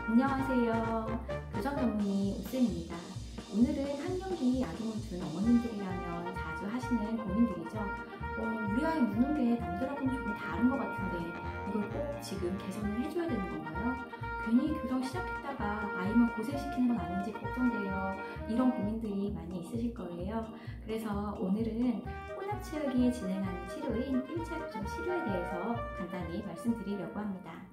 안녕하세요. 교정 전문의 우쌤입니다. 오늘은 학령기 아동을 둔 어머님들이라면 자주 하시는 고민들이죠. 우리 아이 무는 게 남들하고는 조금 다른 것 같은데 이걸 꼭 지금 개선을 해줘야 되는 건가요? 괜히 교정 시작했다가 아이만 고생시키는 건 아닌지 걱정돼요. 이런 고민들이 많이 있으실 거예요. 그래서 오늘은 혼합치료기에 진행하는 치료인 1차 교정 치료에 대해서 간단히 말씀드리려고 합니다.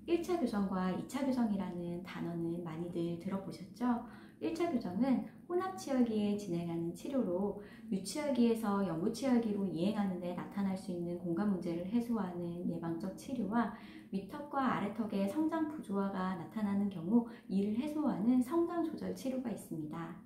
1차 교정과 2차 교정이라는 단어는 많이들 들어보셨죠? 1차 교정은 혼합치열기에 진행하는 치료로 유치열기에서 영구치열기로 이행하는 데 나타날 수 있는 공간 문제를 해소하는 예방적 치료와 윗턱과 아래턱의 성장 부조화가 나타나는 경우 이를 해소하는 성장 조절 치료가 있습니다.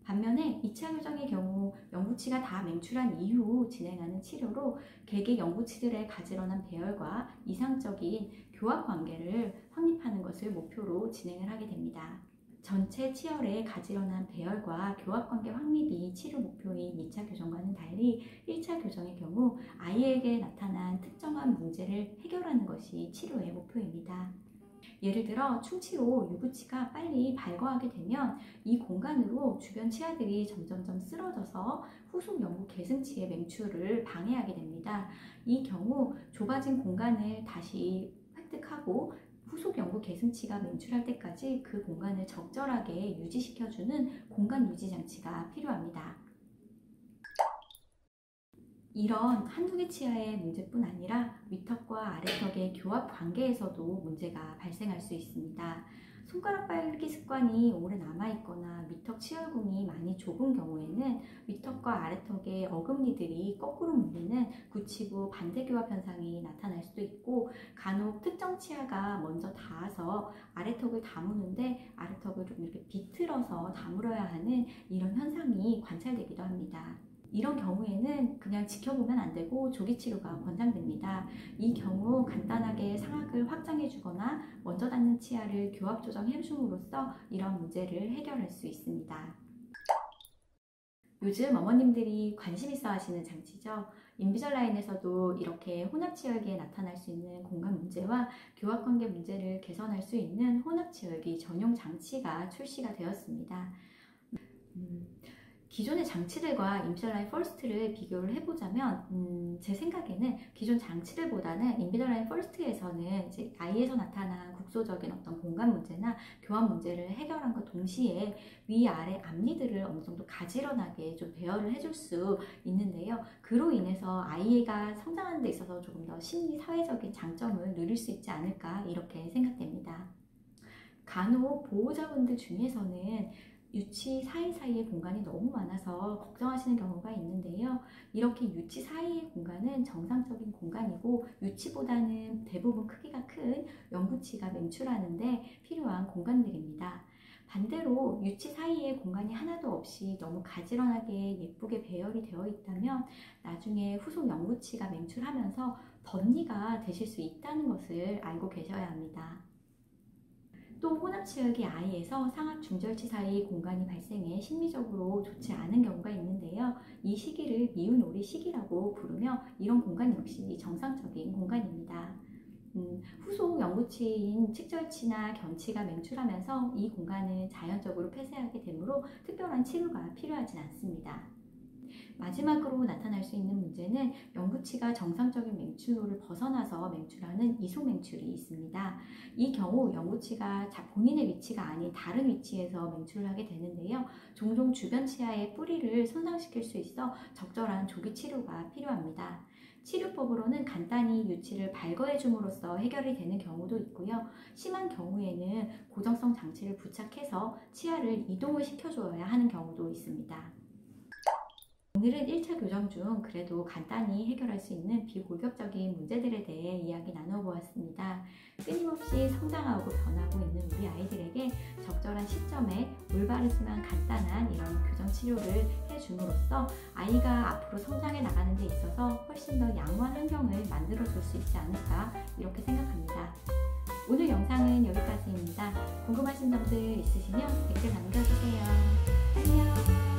반면에 2차 교정의 경우 영구치가 다 맹출한 이후 진행하는 치료로 개개 영구치들의 가지런한 배열과 이상적인 교합 관계를 확립하는 것을 목표로 진행을 하게 됩니다. 전체 치열의 가지런한 배열과 교합 관계 확립이 치료 목표인 2차 교정과는 달리 1차 교정의 경우 아이에게 나타난 특정한 문제를 해결하는 것이 치료의 목표입니다. 예를 들어 충치로 유구치가 빨리 발거하게 되면 이 공간으로 주변 치아들이 점점점 쓰러져서 후속 영구 계승치의 맹출을 방해하게 됩니다. 이 경우 좁아진 공간을 다시 획득하고 후속 영구 계승치가 맹출할 때까지 그 공간을 적절하게 유지시켜주는 공간 유지 장치가 필요합니다. 이런 한두 개 치아의 문제뿐 아니라 윗턱과 아래턱의 교합 관계에서도 문제가 발생할 수 있습니다. 손가락 빨기 습관이 오래 남아있거나 윗턱 치열궁이 많이 좁은 경우에는 윗턱과 아래턱의 어금니들이 거꾸로 물리는 구치부 반대교합 현상이 나타날 수도 있고, 간혹 특정 치아가 먼저 닿아서 아래턱을 다무는데 아래턱을 좀 이렇게 비틀어서 다물어야 하는 이런 현상이 관찰되기도 합니다. 이런 경우에는 그냥 지켜보면 안 되고 조기치료가 권장됩니다. 이 경우 간단하게 상악을 확장해 주거나 먼저 닿는 치아를 교합 조정해 줌으로써 이런 문제를 해결할 수 있습니다. 요즘 어머님들이 관심 있어 하시는 장치죠. 인비절라인에서도 이렇게 혼합치열기에 나타날 수 있는 공간 문제와 교합관계 문제를 개선할 수 있는 혼합치열기 전용 장치가 출시가 되었습니다. 기존의 장치들과 인비절라인 퍼스트를 비교를 해보자면 제 생각에는 기존 장치들보다는 인비절라인 퍼스트에서는 이제 아이에서 나타난 국소적인 어떤 공간 문제나 교합 문제를 해결한 것 동시에 위아래 앞니들을 어느 정도 가지런하게 좀 배열을 해줄 수 있는데요. 그로 인해서 아이가 성장하는 데 있어서 조금 더 심리 사회적인 장점을 누릴 수 있지 않을까 이렇게 생각됩니다. 간혹 보호자분들 중에서는 유치 사이사이의 공간이 너무 많아서 걱정하시는 경우가 있는데요. 이렇게 유치 사이의 공간은 정상적인 공간이고 유치보다는 대부분 크기가 큰 영구치가 맹출하는데 필요한 공간들입니다. 반대로 유치 사이에 공간이 하나도 없이 너무 가지런하게 예쁘게 배열이 되어 있다면 나중에 후속 영구치가 맹출하면서 덧니가 되실 수 있다는 것을 알고 계셔야 합니다. 또 혼합치열기 아이에서 상악 중절치 사이 공간이 발생해 심리적으로 좋지 않은 경우가 있는데요. 이 시기를 미운오리 시기라고 부르며 이런 공간 역시 정상적인 공간입니다. 후속 영구치인 측절치나 견치가 맹출하면서 이 공간을 자연적으로 폐쇄하게 되므로 특별한 치료가 필요하진 않습니다. 마지막으로 나타날 수 있는 문제는 영구치가 정상적인 맹출로를 벗어나서 맹출하는 이속 맹출이 있습니다. 이 경우 영구치가 본인의 위치가 아닌 다른 위치에서 맹출을 하게 되는데요. 종종 주변 치아의 뿌리를 손상시킬 수 있어 적절한 조기 치료가 필요합니다. 치료법으로는 간단히 유치를 발거해 줌으로써 해결이 되는 경우도 있고요. 심한 경우에는 고정성 장치를 부착해서 치아를 이동을 시켜줘야 하는 경우도 있습니다. 오늘은 1차 교정 중 그래도 간단히 해결할 수 있는 비골격적인 문제들에 대해 이야기 나눠보았습니다. 끊임없이 성장하고 변하고 있는 우리 아이들에게 적절한 시점에 올바르지만 간단한 이런 교정 치료를 해줌으로써 아이가 앞으로 성장해 나가는 데 있어서 훨씬 더 양호한 환경을 만들어 줄 수 있지 않을까 이렇게 생각합니다. 오늘 영상은 여기까지입니다. 궁금하신 점들 있으시면 댓글 남겨주세요. 안녕!